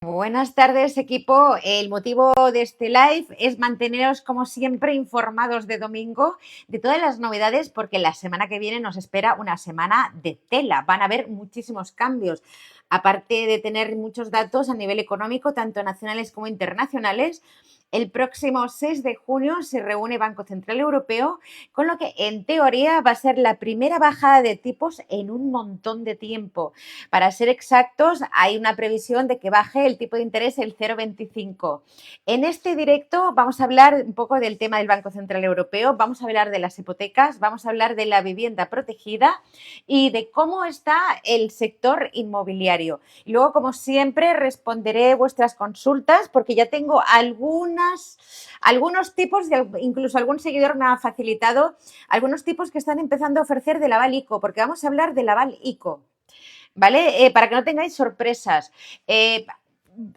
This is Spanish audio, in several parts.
Buenas tardes, equipo. El motivo de este live es manteneros, como siempre, informados de domingo de todas las novedades, porque la semana que viene nos espera una semana de tela. Van a haber muchísimos cambios. Aparte de tener muchos datos a nivel económico, tanto nacionales como internacionales, el próximo 6 de junio se reúne Banco Central Europeo, con lo que en teoría va a ser la primera bajada de tipos en un montón de tiempo. Para ser exactos, hay una previsión de que baje el tipo de interés el 0,25. En este directo vamos a hablar un poco del tema del Banco Central Europeo, vamos a hablar de las hipotecas, vamos a hablar de la vivienda protegida y de cómo está el sector inmobiliario. Y luego, como siempre, responderé vuestras consultas porque ya tengo algunos tipos, incluso algún seguidor me ha facilitado algunos tipos que están empezando a ofrecer del aval ICO, porque vamos a hablar del aval ICO. ¿Vale? Para que no tengáis sorpresas.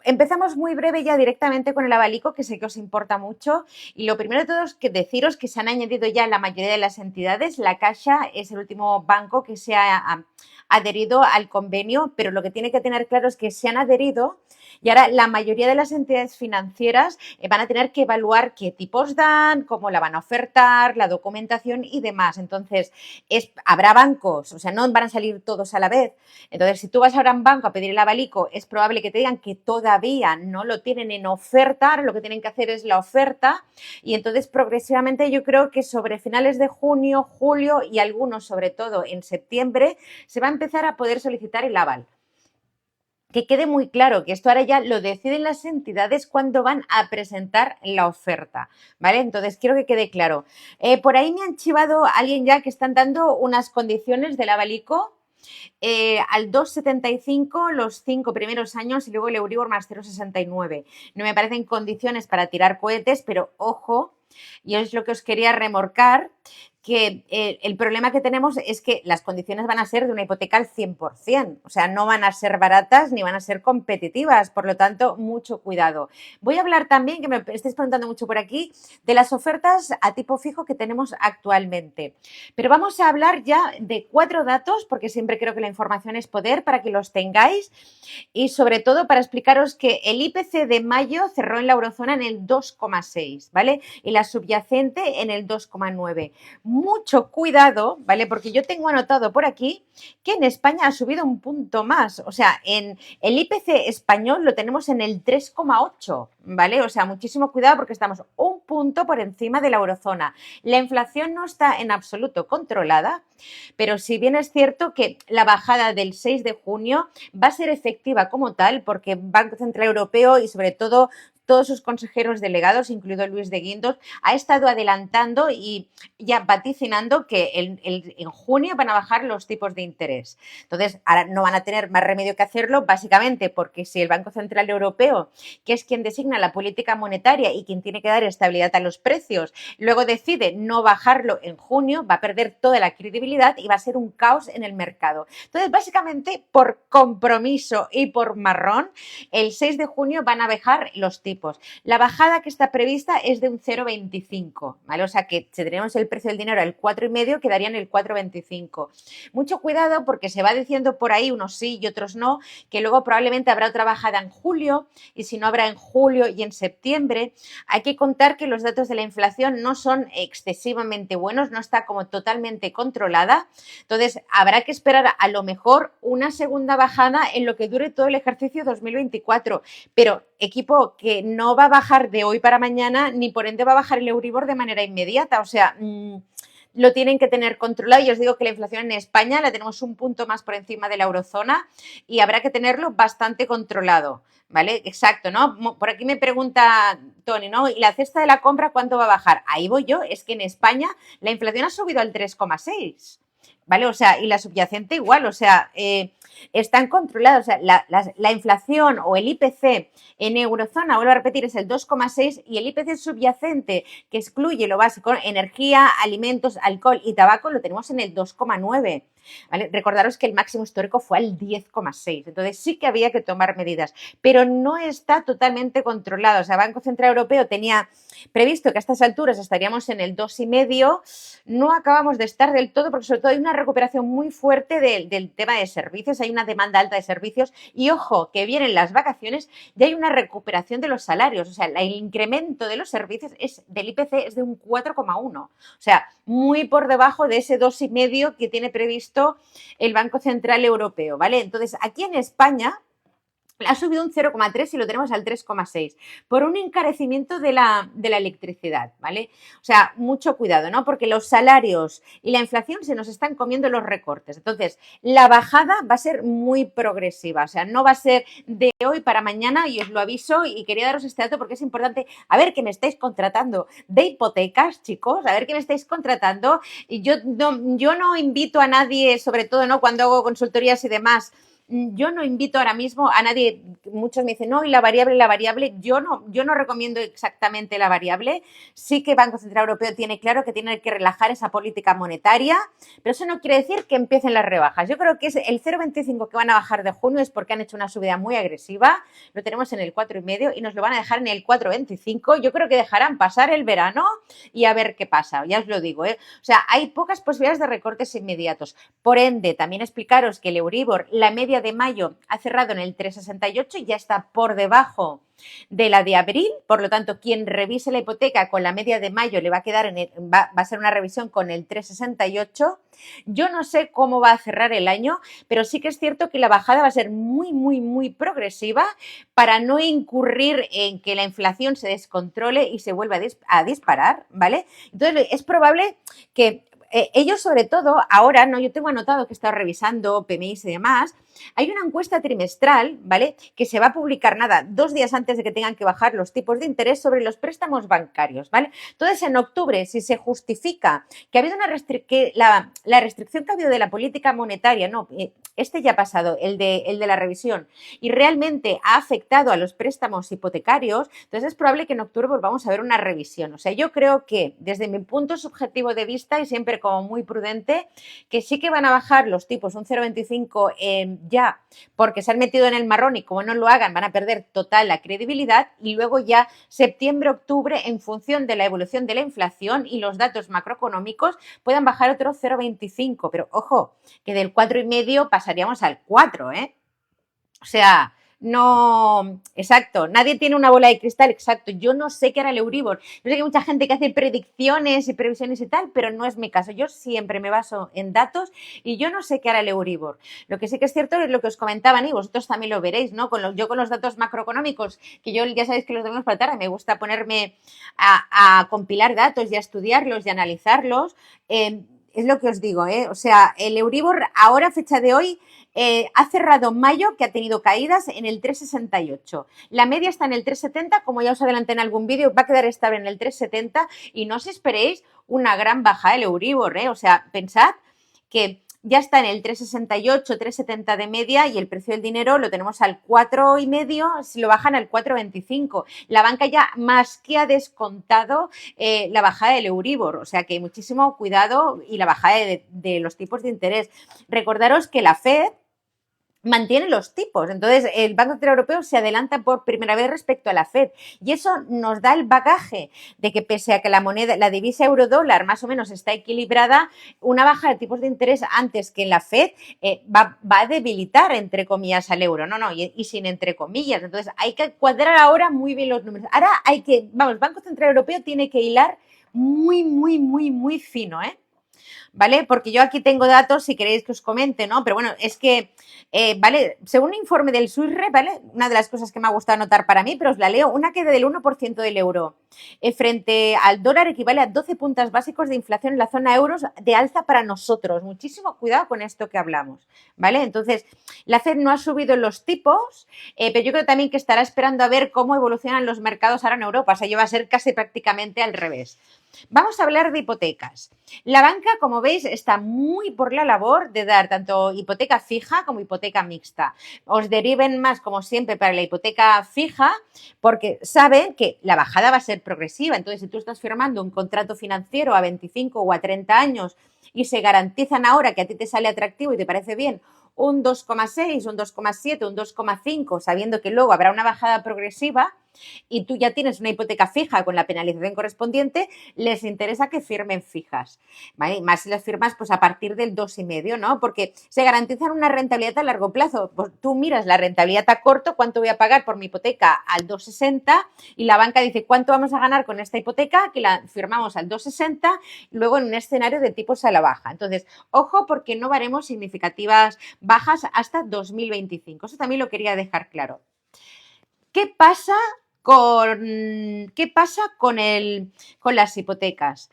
Empezamos muy breve ya directamente con el abalico, que sé que os importa mucho. Y lo primero de todo es que deciros que se han añadido ya la mayoría de las entidades. La Caixa es el último banco que se ha adherido al convenio, pero lo que tiene que tener claro es que se han adherido y ahora la mayoría de las entidades financieras van a tener que evaluar qué tipos dan, cómo la van a ofertar, la documentación y demás. Entonces, habrá bancos, o sea, no van a salir todos a la vez. Entonces, si tú vas ahora a un banco a pedir el abalico, es probable que te digan que todavía no lo tienen en oferta, lo que tienen que hacer es la oferta y entonces progresivamente yo creo que sobre finales de junio, julio y algunos sobre todo en septiembre se va a empezar a poder solicitar el aval. Que quede muy claro que esto ahora ya lo deciden las entidades cuando van a presentar la oferta, ¿vale? Entonces, quiero que quede claro. Por ahí me han chivado alguien ya que están dando unas condiciones del abalico al 2,75 los 5 primeros años y luego el Euribor más 0,69. No me parecen condiciones para tirar cohetes, pero ojo, y es lo que os quería remorcar, que el problema que tenemos es que las condiciones van a ser de una hipoteca al 100%, o sea, no van a ser baratas ni van a ser competitivas, por lo tanto, mucho cuidado. Voy a hablar también, que me estáis preguntando mucho por aquí, de las ofertas a tipo fijo que tenemos actualmente. Pero vamos a hablar ya de 4 datos, porque siempre creo que la información es poder, para que los tengáis y sobre todo para explicaros que el IPC de mayo cerró en la eurozona en el 2,6, ¿vale? Y la subyacente en el 2,9. Mucho cuidado, ¿vale? Porque yo tengo anotado por aquí que en España ha subido un punto más. O sea, en el IPC español lo tenemos en el 3,8, ¿vale? O sea, muchísimo cuidado porque estamos un punto por encima de la eurozona. La inflación no está en absoluto controlada, pero si bien es cierto que la bajada del 6 de junio va a ser efectiva como tal, porque Banco Central Europeo y sobre todo todos sus consejeros delegados, incluido Luis de Guindos, ha estado adelantando y ya vaticinando que en junio van a bajar los tipos de interés. Entonces, ahora no van a tener más remedio que hacerlo, básicamente porque si el Banco Central Europeo, que es quien designa la política monetaria y quien tiene que dar estabilidad a los precios, luego decide no bajarlo en junio, va a perder toda la credibilidad y va a ser un caos en el mercado. Entonces, básicamente, por compromiso y por marrón, el 6 de junio van a bajar los tipos. La bajada que está prevista es de un 0,25, ¿vale? O sea que si tenemos el precio del dinero al 4,5, quedaría en el 4,25. Mucho cuidado porque se va diciendo por ahí unos sí y otros no, que luego probablemente habrá otra bajada en julio y si no habrá en julio y en septiembre. Hay que contar que los datos de la inflación no son excesivamente buenos, no está como totalmente controlada. Entonces, habrá que esperar a lo mejor una segunda bajada en lo que dure todo el ejercicio 2024. Pero, equipo, que no va a bajar de hoy para mañana, ni por ende va a bajar el Euribor de manera inmediata. O sea, lo tienen que tener controlado. Y os digo que la inflación en España la tenemos un punto más por encima de la eurozona y habrá que tenerlo bastante controlado. ¿Vale? Exacto, ¿no? Por aquí me pregunta Tony, ¿no? ¿Y la cesta de la compra cuánto va a bajar? Ahí voy yo, es que en España la inflación ha subido al 3,6, ¿vale? O sea, y la subyacente igual, o sea, están controlados. O sea, la inflación o el IPC en eurozona, vuelvo a repetir, es el 2,6 y el IPC subyacente, que excluye lo básico, energía, alimentos, alcohol y tabaco, lo tenemos en el 2,9. ¿Vale? Recordaros que el máximo histórico fue al 10,6. Entonces sí que había que tomar medidas, pero no está totalmente controlado. O sea, Banco Central Europeo tenía previsto que a estas alturas estaríamos en el 2,5. No acabamos de estar del todo porque sobre todo hay una recuperación muy fuerte del tema de servicios, hay una demanda alta de servicios y ojo, que vienen las vacaciones y hay una recuperación de los salarios, o sea, el incremento de los servicios del IPC es de un 4,1, o sea, muy por debajo de ese 2,5 que tiene previsto el Banco Central Europeo, ¿vale? Entonces, aquí en España ha subido un 0,3 y lo tenemos al 3,6 por un encarecimiento de la electricidad, ¿vale? O sea, mucho cuidado, ¿no? Porque los salarios y la inflación se nos están comiendo los recortes. Entonces, la bajada va a ser muy progresiva, o sea, no va a ser de hoy para mañana y os lo aviso y quería daros este dato porque es importante. A ver que me estáis contratando de hipotecas, chicos, a ver que me estáis contratando. Y yo no invito a nadie, sobre todo, ¿no? Cuando hago consultorías y demás, yo no invito ahora mismo a nadie, muchos me dicen, no, y la variable, yo no recomiendo exactamente la variable, sí que Banco Central Europeo tiene claro que tiene que relajar esa política monetaria, pero eso no quiere decir que empiecen las rebajas. Yo creo que es el 0,25 que van a bajar de junio es porque han hecho una subida muy agresiva, lo tenemos en el 4,5 y nos lo van a dejar en el 4,25, yo creo que dejarán pasar el verano y a ver qué pasa, ya os lo digo, ¿eh? O sea, hay pocas posibilidades de recortes inmediatos, por ende, también explicaros que el Euribor, la media de mayo ha cerrado en el 3,68 y ya está por debajo de la de abril, por lo tanto, quien revise la hipoteca con la media de mayo le va a quedar va a ser una revisión con el 3,68. Yo no sé cómo va a cerrar el año, pero sí que es cierto que la bajada va a ser muy, muy, muy progresiva para no incurrir en que la inflación se descontrole y se vuelva a disparar, ¿vale? Entonces, es probable que ellos, sobre todo, ahora, ¿no? Yo tengo anotado que he estado revisando PMIs y demás. Hay una encuesta trimestral, ¿vale? Que se va a publicar, nada, 2 días antes de que tengan que bajar los tipos de interés sobre los préstamos bancarios, ¿vale? Entonces, en octubre, si se justifica que ha habido la restricción que ha habido de la política monetaria, no, este ya ha pasado, el de la revisión, y realmente ha afectado a los préstamos hipotecarios, entonces es probable que en octubre volvamos a ver una revisión. O sea, yo creo que desde mi punto subjetivo de vista y siempre como muy prudente, que sí que van a bajar los tipos un 0,25 ya, porque se han metido en el marrón y como no lo hagan van a perder total la credibilidad y luego ya septiembre, octubre, en función de la evolución de la inflación y los datos macroeconómicos, puedan bajar otro 0,25, pero ojo, que del 4,5 pasaríamos al 4, ¿eh? O sea, no, exacto, nadie tiene una bola de cristal, exacto, yo no sé qué hará el Euribor, yo sé que hay mucha gente que hace predicciones y previsiones y tal, pero no es mi caso, yo siempre me baso en datos y yo no sé qué hará el Euribor. Lo que sí que es cierto es lo que os comentaban y vosotros también lo veréis, ¿no? Yo con los datos macroeconómicos, que yo ya sabéis que los tenemos para tarde, me gusta ponerme a compilar datos y a estudiarlos y a analizarlos, es lo que os digo, ¿eh? O sea, el Euribor ahora, fecha de hoy, ha cerrado mayo, que ha tenido caídas en el 3,68. La media está en el 3,70, como ya os adelanté en algún vídeo, va a quedar estable en el 3,70 y no os esperéis una gran baja del Euribor, ¿eh? O sea, pensad que ya está en el 3,68, 3,70 de media y el precio del dinero lo tenemos al 4,5, si lo bajan al 4,25. La banca ya más que ha descontado la bajada del Euribor, o sea que muchísimo cuidado y la bajada de los tipos de interés. Recordaros que la FED mantiene los tipos. Entonces, el Banco Central Europeo se adelanta por primera vez respecto a la FED y eso nos da el bagaje de que pese a que la divisa euro-dólar más o menos está equilibrada, una baja de tipos de interés antes que en la FED va a debilitar, entre comillas, al euro. No, y sin entre comillas. Entonces, hay que cuadrar ahora muy bien los números. Ahora el Banco Central Europeo tiene que hilar muy, muy, muy, muy fino, ¿eh? ¿Vale? Porque yo aquí tengo datos si queréis que os comente, ¿no? Pero bueno, es que, ¿vale? Según un informe del SWIFT, ¿vale? Una de las cosas que me ha gustado anotar para mí, pero os la leo, una queda del 1% del euro frente al dólar equivale a 12 puntos básicos de inflación en la zona euros de alza para nosotros. Muchísimo cuidado con esto que hablamos, ¿vale? Entonces, la FED no ha subido los tipos, pero yo creo también que estará esperando a ver cómo evolucionan los mercados ahora en Europa. O sea, yo va a ser casi prácticamente al revés. Vamos a hablar de hipotecas. La banca, como veis, está muy por la labor de dar tanto hipoteca fija como hipoteca mixta. Os deriven más, como siempre, para la hipoteca fija porque saben que la bajada va a ser progresiva. Entonces, si tú estás firmando un contrato financiero a 25 o a 30 años y se garantizan ahora que a ti te sale atractivo y te parece bien un 2,6, un 2,7, un 2,5, sabiendo que luego habrá una bajada progresiva, y tú ya tienes una hipoteca fija con la penalización correspondiente, les interesa que firmen fijas, ¿vale? Más si las firmas pues a partir del 2,5, ¿no? Porque se garantizan una rentabilidad a largo plazo. Pues tú miras la rentabilidad a corto, cuánto voy a pagar por mi hipoteca al 2,60 y la banca dice cuánto vamos a ganar con esta hipoteca, que la firmamos al 2,60, luego en un escenario de tipos a la baja. Entonces, ojo porque no veremos significativas bajas hasta 2025. Eso también lo quería dejar claro. ¿Qué pasa con las hipotecas?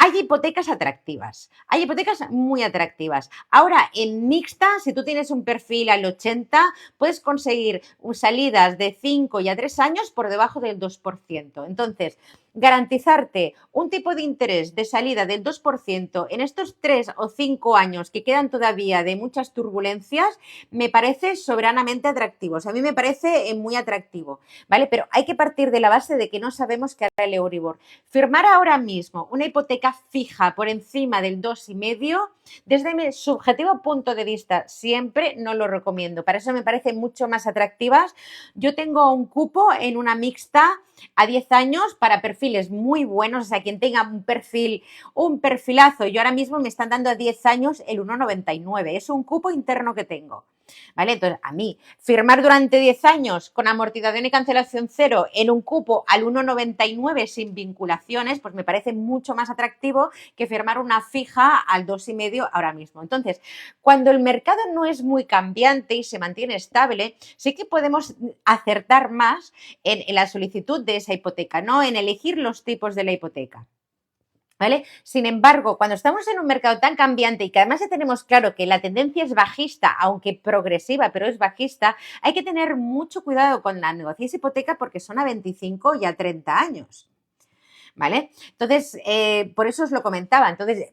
Hay hipotecas atractivas, hay hipotecas muy atractivas. Ahora, en mixta, si tú tienes un perfil al 80, puedes conseguir salidas de 5 y a 3 años por debajo del 2%. Entonces, garantizarte un tipo de interés de salida del 2% en estos 3 o 5 años que quedan todavía de muchas turbulencias, me parece soberanamente atractivo. O sea, a mí me parece muy atractivo, ¿vale? Pero hay que partir de la base de que no sabemos qué hará el Euribor. Firmar ahora mismo una hipoteca fija por encima del 2,5, desde mi subjetivo punto de vista, siempre no lo recomiendo. Para eso me parecen mucho más atractivas. Yo tengo un cupo en una mixta a 10 años para perfiles muy buenos, o sea, quien tenga un perfilazo, yo ahora mismo me están dando a 10 años el 1,99, es un cupo interno que tengo. ¿Vale? Entonces, a mí, firmar durante 10 años con amortización y cancelación cero en un cupo al 1,99 sin vinculaciones, pues me parece mucho más atractivo que firmar una fija al 2,5 ahora mismo. Entonces, cuando el mercado no es muy cambiante y se mantiene estable, sí que podemos acertar más en la solicitud de esa hipoteca, ¿no? En elegir los tipos de la hipoteca. ¿Vale? Sin embargo, cuando estamos en un mercado tan cambiante y que además ya tenemos claro que la tendencia es bajista, aunque progresiva, pero es bajista, hay que tener mucho cuidado con la negociación hipoteca porque son a 25 y a 30 años. ¿Vale? Entonces, por eso os lo comentaba. Entonces,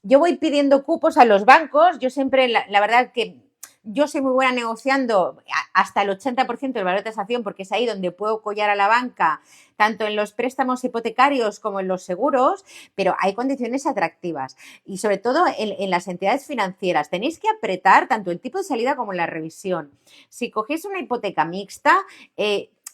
yo voy pidiendo cupos a los bancos, yo siempre, la verdad que yo soy muy buena negociando hasta el 80% del valor de tasación porque es ahí donde puedo collar a la banca, tanto en los préstamos hipotecarios como en los seguros, pero hay condiciones atractivas y sobre todo en las entidades financieras. Tenéis que apretar tanto el tipo de salida como la revisión. Si cogéis una hipoteca mixta,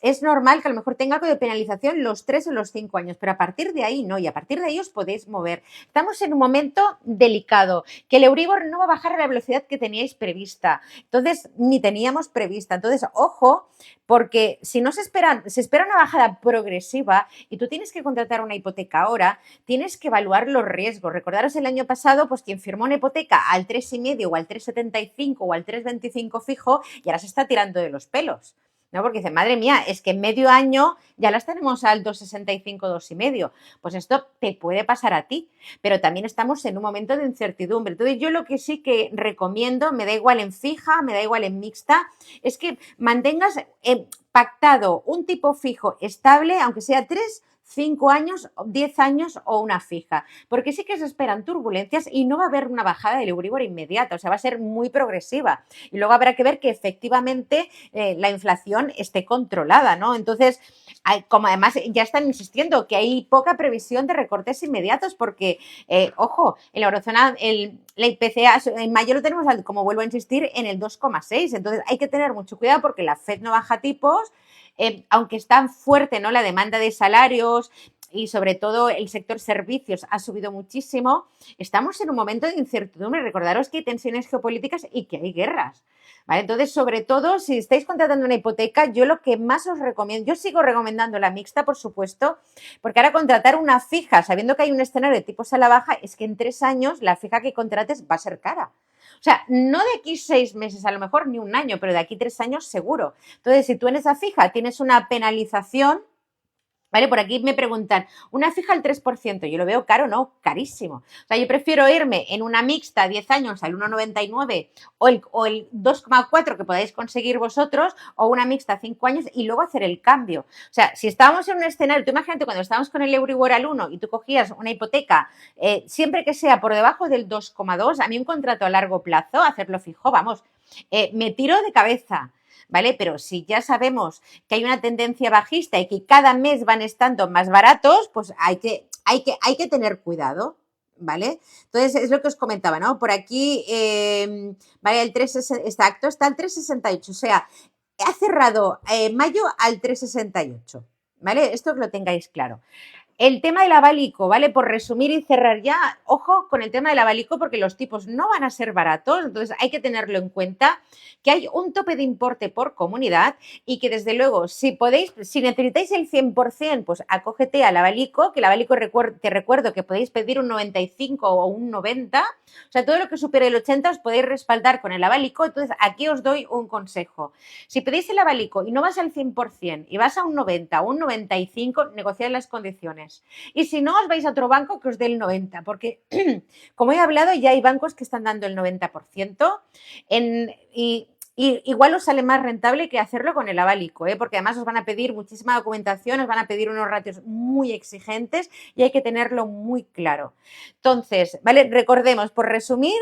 es normal que a lo mejor tenga algo de penalización los 3 o los 5 años, pero a partir de ahí no, y a partir de ahí os podéis mover. Estamos en un momento delicado, que el Euribor no va a bajar a la velocidad que teníais prevista, entonces, ni teníamos prevista. Entonces, ojo, porque si no se espera una bajada progresiva y tú tienes que contratar una hipoteca ahora, tienes que evaluar los riesgos. Recordaros el año pasado, pues quien firmó una hipoteca al 3,5 o al 3,75 o al 3,25 fijo, y ahora se está tirando de los pelos. ¿No? Porque dice, madre mía, es que en medio año ya las tenemos al 2,65, 2,5. Pues esto te puede pasar a ti, pero también estamos en un momento de incertidumbre. Entonces, yo lo que sí que recomiendo, me da igual en fija, me da igual en mixta, es que mantengas pactado un tipo fijo estable, aunque sea 3, 5 años, 10 años o una fija, porque sí que se esperan turbulencias y no va a haber una bajada del Euribor inmediata, o sea, va a ser muy progresiva y luego habrá que ver que efectivamente la inflación esté controlada, ¿no? Entonces, como además ya están insistiendo que hay poca previsión de recortes inmediatos porque, ojo, en la eurozona la IPCA en mayo lo tenemos, como vuelvo a insistir, en el 2,6, entonces hay que tener mucho cuidado porque la FED no baja tipos, aunque es tan fuerte, ¿no?, la demanda de salarios y sobre todo el sector servicios ha subido muchísimo, estamos en un momento de incertidumbre. Recordaros que hay tensiones geopolíticas y que hay guerras, ¿vale? Entonces, sobre todo, si estáis contratando una hipoteca, yo lo que más os recomiendo, yo sigo recomendando la mixta, por supuesto, porque ahora contratar una fija, sabiendo que hay un escenario de tipos a la baja, es que en 3 años la fija que contrates va a ser cara. O sea, no de aquí 6 meses, a lo mejor ni un año, pero de aquí 3 años seguro. Entonces, si tú en esa fija tienes una penalización, ¿vale? Por aquí me preguntan, ¿una fija al 3%? Yo lo veo caro, no, carísimo. O sea, yo prefiero irme en una mixta 10 años al 1,99 o el 2,4 que podáis conseguir vosotros, o una mixta 5 años y luego hacer el cambio. O sea, si estábamos en un escenario, tú imagínate cuando estábamos con el Euribor al 1 y tú cogías una hipoteca, siempre que sea por debajo del 2,2, a mí un contrato a largo plazo, hacerlo fijo, vamos, me tiro de cabeza. ¿Vale? Pero si ya sabemos que hay una tendencia bajista y que cada mes van estando más baratos, pues hay que tener cuidado, ¿vale? Entonces, es lo que os comentaba, ¿no? Por aquí, vale, el 3, exacto, está el 3,68, o sea, ha cerrado mayo al 3,68, ¿vale? Esto que lo tengáis claro. El tema del avalico, ¿vale? Por resumir y cerrar ya, ojo con el tema del avalico porque los tipos no van a ser baratos, entonces hay que tenerlo en cuenta que hay un tope de importe por comunidad y que desde luego si podéis, si necesitáis el 100%, pues acógete al avalico, que el avalico te recuerdo que podéis pedir un 95 o un 90, o sea, todo lo que supere el 80 os podéis respaldar con el avalico, entonces aquí os doy un consejo. Si pedís el avalico y no vas al 100% y vas a un 90 o un 95, negociad las condiciones. Y si no, os vais a otro banco que os dé el 90, porque como he hablado, ya hay bancos que están dando el 90% y igual os sale más rentable que hacerlo con el avalico, porque además os van a pedir muchísima documentación, os van a pedir unos ratios muy exigentes y hay que tenerlo muy claro. Entonces, ¿vale? Recordemos, por resumir,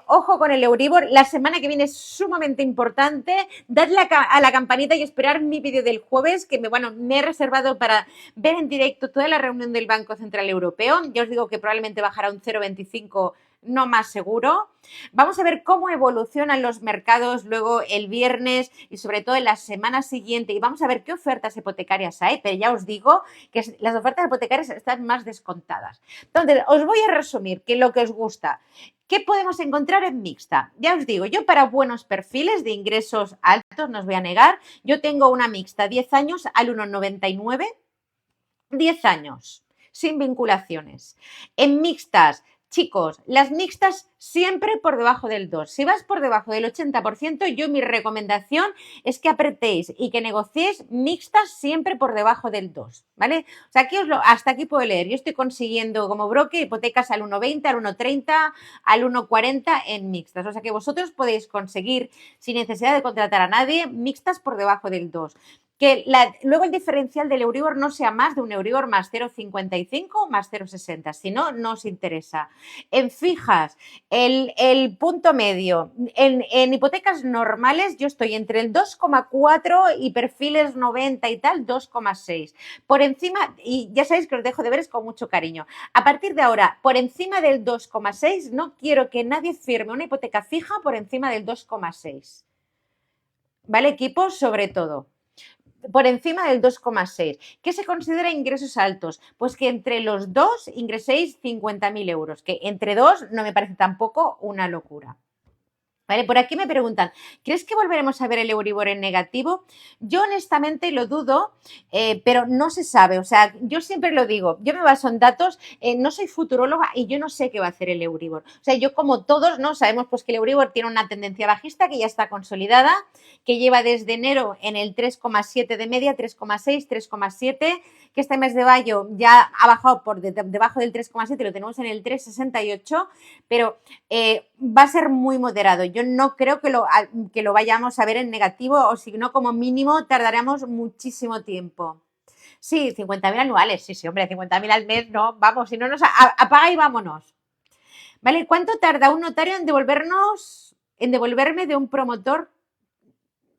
ojo con el Euribor, la semana que viene es sumamente importante, dadle a la campanita y esperar mi vídeo del jueves, que me he reservado para ver en directo toda la reunión del Banco Central Europeo. Ya os digo que probablemente bajará un 0,25, no más seguro. Vamos a ver cómo evolucionan los mercados luego el viernes y sobre todo en la semana siguiente y vamos a ver qué ofertas hipotecarias hay, pero ya os digo que las ofertas hipotecarias están más descontadas. Entonces, os voy a resumir que lo que os gusta. ¿Qué podemos encontrar en mixta? Ya os digo, yo para buenos perfiles de ingresos altos, no os voy a negar, yo tengo una mixta 10 años al 1,99, 10 años, sin vinculaciones. En mixtas, chicos, las mixtas siempre por debajo del 2. Si vas por debajo del 80%, yo mi recomendación es que apretéis y que negociéis mixtas siempre por debajo del 2, ¿vale? O sea, hasta aquí puedo leer. Yo estoy consiguiendo como broker hipotecas al 1,20, al 1,30, al 1,40 en mixtas. O sea, que vosotros podéis conseguir, sin necesidad de contratar a nadie, mixtas por debajo del 2. Que luego el diferencial del Euribor no sea más de un Euribor más 0,55 o más 0,60, si no, no os interesa. En fijas, el punto medio, en hipotecas normales yo estoy entre el 2,4 y perfiles 90 y tal, 2,6. Por encima, y ya sabéis que os dejo deberes con mucho cariño, a partir de ahora, por encima del 2,6 no quiero que nadie firme una hipoteca fija por encima del 2,6. ¿Vale, equipo? Sobre todo por encima del 2,6. ¿Qué se considera ingresos altos? Pues que entre los dos ingreséis 50.000 euros, que entre dos no me parece tampoco una locura. ¿Vale? Por aquí me preguntan, ¿crees que volveremos a ver el Euribor en negativo? Yo honestamente lo dudo, pero no se sabe. O sea, yo siempre lo digo, yo me baso en datos, no soy futuróloga y yo no sé qué va a hacer el Euribor. O sea, yo como todos, ¿no? Sabemos pues que el Euribor tiene una tendencia bajista que ya está consolidada, que lleva desde enero en el 3,7 de media, 3,6, 3,7, que este mes de mayo ya ha bajado por debajo del 3,7, lo tenemos en el 3,68, pero va a ser muy moderado. Yo no creo que lo vayamos a ver en negativo o si no, como mínimo, tardaremos muchísimo tiempo. Sí, 50.000 anuales, sí, hombre, 50.000 al mes, no, vamos, si no nos apaga y vámonos. ¿Vale? ¿Cuánto tarda un notario en devolverme de un promotor?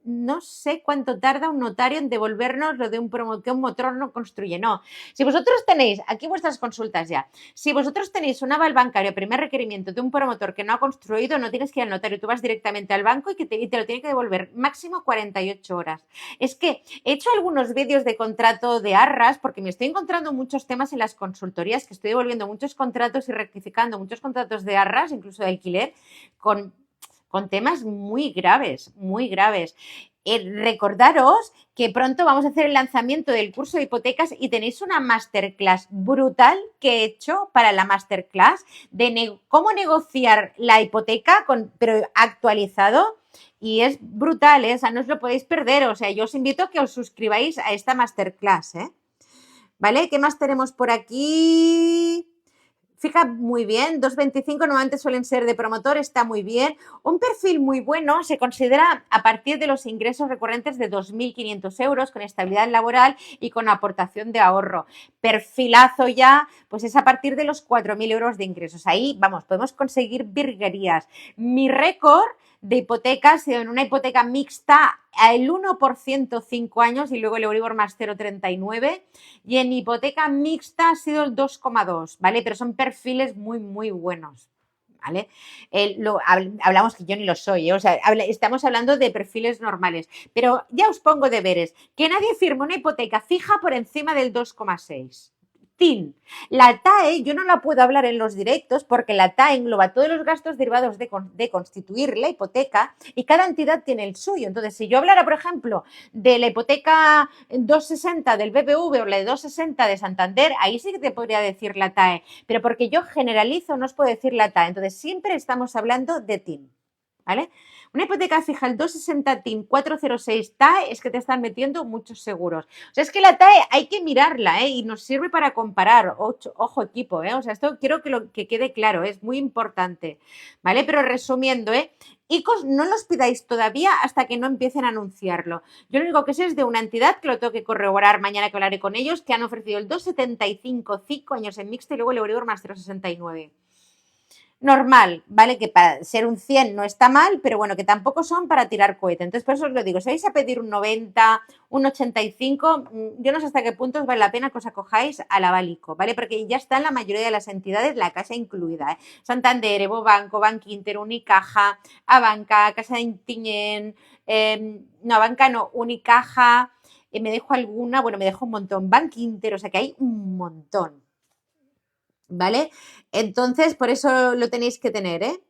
No sé cuánto tarda un notario en devolvernos lo de que un motor no construye. No. Si vosotros tenéis, aquí vuestras consultas ya, si vosotros tenéis un aval bancario, primer requerimiento de un promotor que no ha construido, no tienes que ir al notario, tú vas directamente al banco y te lo tiene que devolver máximo 48 horas. Es que he hecho algunos vídeos de contrato de arras porque me estoy encontrando muchos temas en las consultorías que estoy devolviendo muchos contratos y rectificando muchos contratos de arras, incluso de alquiler, con temas muy graves, muy graves. Recordaros que pronto vamos a hacer el lanzamiento del curso de hipotecas y tenéis una masterclass brutal que he hecho para la masterclass de cómo negociar la hipoteca, pero actualizado. Y es brutal, o sea, no os lo podéis perder. O sea, yo os invito a que os suscribáis a esta masterclass, ¿Vale? ¿Qué más tenemos por aquí? Fija muy bien, 2,25 normalmente suelen ser de promotor, está muy bien. Un perfil muy bueno se considera a partir de los ingresos recurrentes de 2.500 euros con estabilidad laboral y con aportación de ahorro. Perfilazo ya, pues es a partir de los 4.000 euros de ingresos. Ahí, vamos, podemos conseguir virguerías. Mi récord de hipotecas, en una hipoteca mixta, al 1% 5 años y luego el Euribor más 0,39 y en hipoteca mixta ha sido el 2,2, ¿vale? Pero son perfiles muy, muy buenos. ¿vale? Hablamos que yo ni lo soy, ¿eh? O sea, estamos hablando de perfiles normales, pero ya os pongo deberes, que nadie firme una hipoteca fija por encima del 2,6. TIN. La TAE, yo no la puedo hablar en los directos porque la TAE engloba todos los gastos derivados de constituir la hipoteca y cada entidad tiene el suyo. Entonces, si yo hablara, por ejemplo, de la hipoteca 260 del BBV o la de 260 de Santander, ahí sí que te podría decir la TAE, pero porque yo generalizo no os puedo decir la TAE. Entonces, siempre estamos hablando de TIN, ¿vale? Una hipoteca fija, el 260 TIN 406 TAE, es que te están metiendo muchos seguros. O sea, es que la TAE hay que mirarla, ¿eh? Y nos sirve para comparar. Ojo equipo, ¿eh? O sea, esto quiero que quede claro, es muy importante, ¿vale? Pero resumiendo, ICOs no los pidáis todavía hasta que no empiecen a anunciarlo. Yo lo único que sé es de una entidad, que lo tengo que corroborar mañana que hablaré con ellos, que han ofrecido el 275, 5 años en mixto y luego el Euribor más 0,69. Normal, ¿vale? Que para ser un 100 no está mal, pero bueno, que tampoco son para tirar cohete. Entonces, por eso os lo digo, si vais a pedir un 90, un 85, yo no sé hasta qué punto os vale la pena que os acojáis a la Balico, ¿vale? Porque ya está en la mayoría de las entidades la casa incluida, ¿eh? Santander, Evo Banco, Bankinter, Unicaja, Abanca, Casa de Tiñén, no, Abanca no, Unicaja, me dejo alguna, bueno, me dejo un montón, Bankinter, o sea que hay un montón, ¿vale? Entonces, por eso lo tenéis que tener, ¿eh?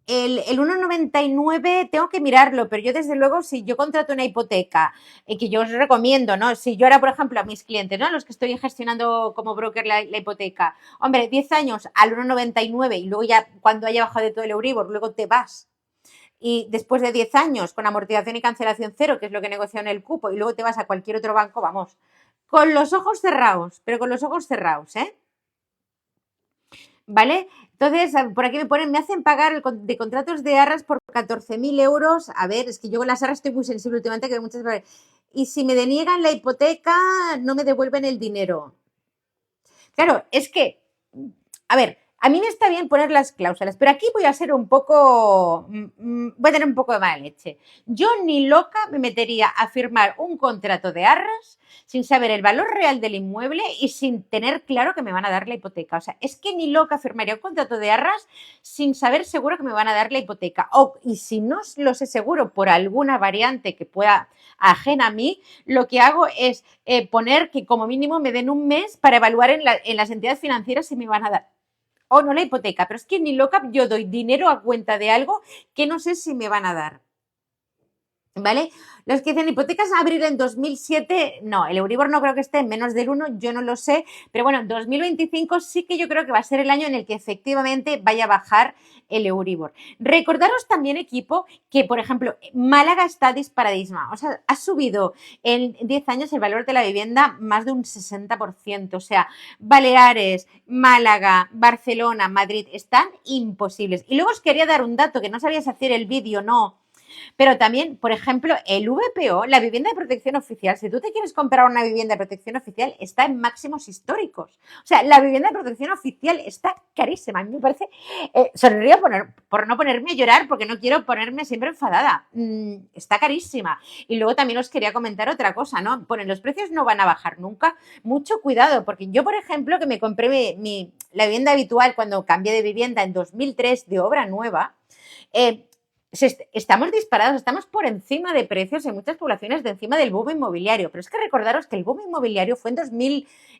El 1,99 tengo que mirarlo, pero yo desde luego, si yo contrato una hipoteca, que yo os recomiendo, ¿no? Si yo ahora, por ejemplo, a mis clientes, ¿no? Los que estoy gestionando como broker la hipoteca, hombre, 10 años al 1,99 y luego ya cuando haya bajado de todo el Euribor, luego te vas. Y después de 10 años con amortización y cancelación cero, que es lo que negocio en el cupo, y luego te vas a cualquier otro banco, vamos, con los ojos cerrados, pero con los ojos cerrados, ¿eh? ¿Vale? Entonces, por aquí me ponen, me hacen pagar de contratos de arras por 14.000 euros. A ver, es que yo con las arras estoy muy sensible últimamente, que muchas veces. Y si me deniegan la hipoteca, no me devuelven el dinero. Claro, es que, a ver, a mí me está bien poner las cláusulas, pero aquí voy a ser un poco, voy a tener un poco de mala leche. Yo ni loca me metería a firmar un contrato de arras sin saber el valor real del inmueble y sin tener claro que me van a dar la hipoteca. O sea, es que ni loca firmaría un contrato de arras sin saber seguro que me van a dar la hipoteca. Y si no lo sé seguro por alguna variante que pueda ajena a mí, lo que hago es poner que como mínimo me den un mes para evaluar en las entidades financieras si me van a dar o no la hipoteca, pero es que ni loca yo doy dinero a cuenta de algo que no sé si me van a dar. ¿Vale? Los que dicen hipotecas a abrir en 2007, no, el Euribor no creo que esté en menos del 1, yo no lo sé, pero bueno, 2025 sí que yo creo que va a ser el año en el que efectivamente vaya a bajar el Euribor. Recordaros también, equipo, que por ejemplo, Málaga está disparadísima, o sea, ha subido en 10 años el valor de la vivienda más de un 60%, o sea, Baleares, Málaga, Barcelona, Madrid, están imposibles. Y luego os quería dar un dato que no sabía si hacer el vídeo, no. Pero también, por ejemplo, el VPO, la vivienda de protección oficial, si tú te quieres comprar una vivienda de protección oficial, está en máximos históricos. O sea, la vivienda de protección oficial está carísima. A mí me parece, sonrío por no ponerme a llorar porque no quiero ponerme siempre enfadada. Está carísima. Y luego también os quería comentar otra cosa, ¿no? Ponen, los precios no van a bajar nunca. Mucho cuidado, porque yo, por ejemplo, que me compré la vivienda habitual cuando cambié de vivienda en 2003 de obra nueva, estamos disparados, estamos por encima de precios en muchas poblaciones de encima del boom inmobiliario, pero es que recordaros que el boom inmobiliario fue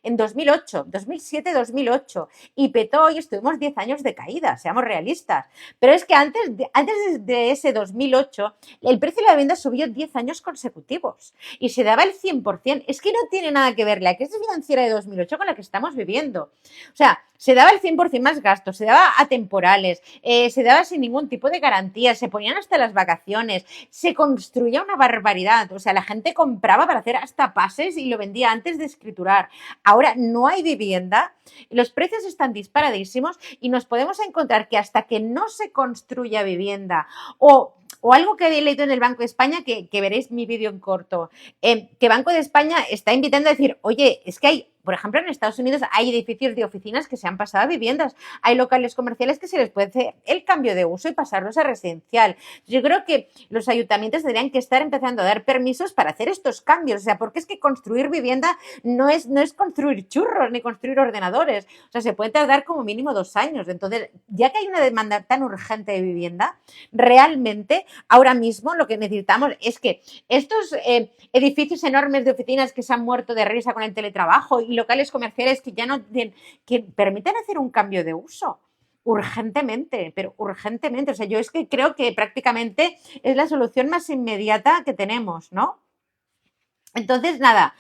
en 2008, 2007, 2008 y petó y estuvimos 10 años de caída, seamos realistas, pero es que antes de ese 2008 el precio de la vivienda subió 10 años consecutivos y se daba el 100%, es que no tiene nada que ver la crisis financiera de 2008 con la que estamos viviendo, o sea, se daba el 100% más gastos, se daba a temporales, se daba sin ningún tipo de garantía, se ponían hasta las vacaciones, se construía una barbaridad, o sea, la gente compraba para hacer hasta pases y lo vendía antes de escriturar. Ahora no hay vivienda, los precios están disparadísimos y nos podemos encontrar que hasta que no se construya vivienda o algo que he leído en el Banco de España, que veréis mi vídeo en corto, que Banco de España está invitando a decir, oye, es que hay por ejemplo, en Estados Unidos hay edificios de oficinas que se han pasado a viviendas, hay locales comerciales que se les puede hacer el cambio de uso y pasarlos a residencial. Yo creo que los ayuntamientos tendrían que estar empezando a dar permisos para hacer estos cambios, o sea, porque es que construir vivienda no es construir churros ni construir ordenadores, o sea, se puede tardar como mínimo 2 años. Entonces, ya que hay una demanda tan urgente de vivienda, realmente ahora mismo lo que necesitamos es que estos edificios enormes de oficinas que se han muerto de risa con el teletrabajo y locales comerciales que ya no tienen, que permiten hacer un cambio de uso urgentemente, pero urgentemente. O sea, yo es que creo que prácticamente es la solución más inmediata que tenemos, ¿no? Entonces, nada,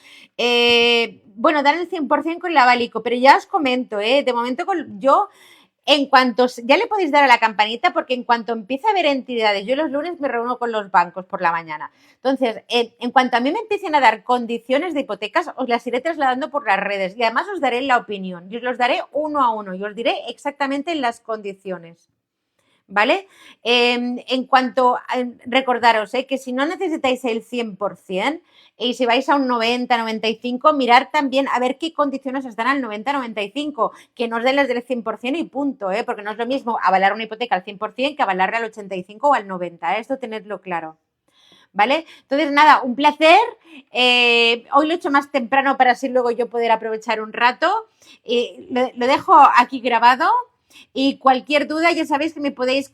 bueno, dan el 100% con la Bálico, pero ya os comento, de momento yo en cuanto, ya le podéis dar a la campanita porque en cuanto empiece a haber entidades, yo los lunes me reúno con los bancos por la mañana. Entonces, en cuanto a mí me empiecen a dar condiciones de hipotecas, os las iré trasladando por las redes y además os daré la opinión. Y os los daré uno a uno y os diré exactamente las condiciones. ¿Vale? En cuanto a, recordaros que si no necesitáis el 100%, y si vais a un 90, 95, mirar también a ver qué condiciones están al 90, 95, que no os den las del 100% y punto, porque no es lo mismo avalar una hipoteca al 100% que avalarla al 85 o al 90, esto tenedlo claro. ¿Vale? Entonces, nada, un placer. Hoy lo he hecho más temprano para así luego yo poder aprovechar un rato. Lo dejo aquí grabado y cualquier duda ya sabéis que me podéis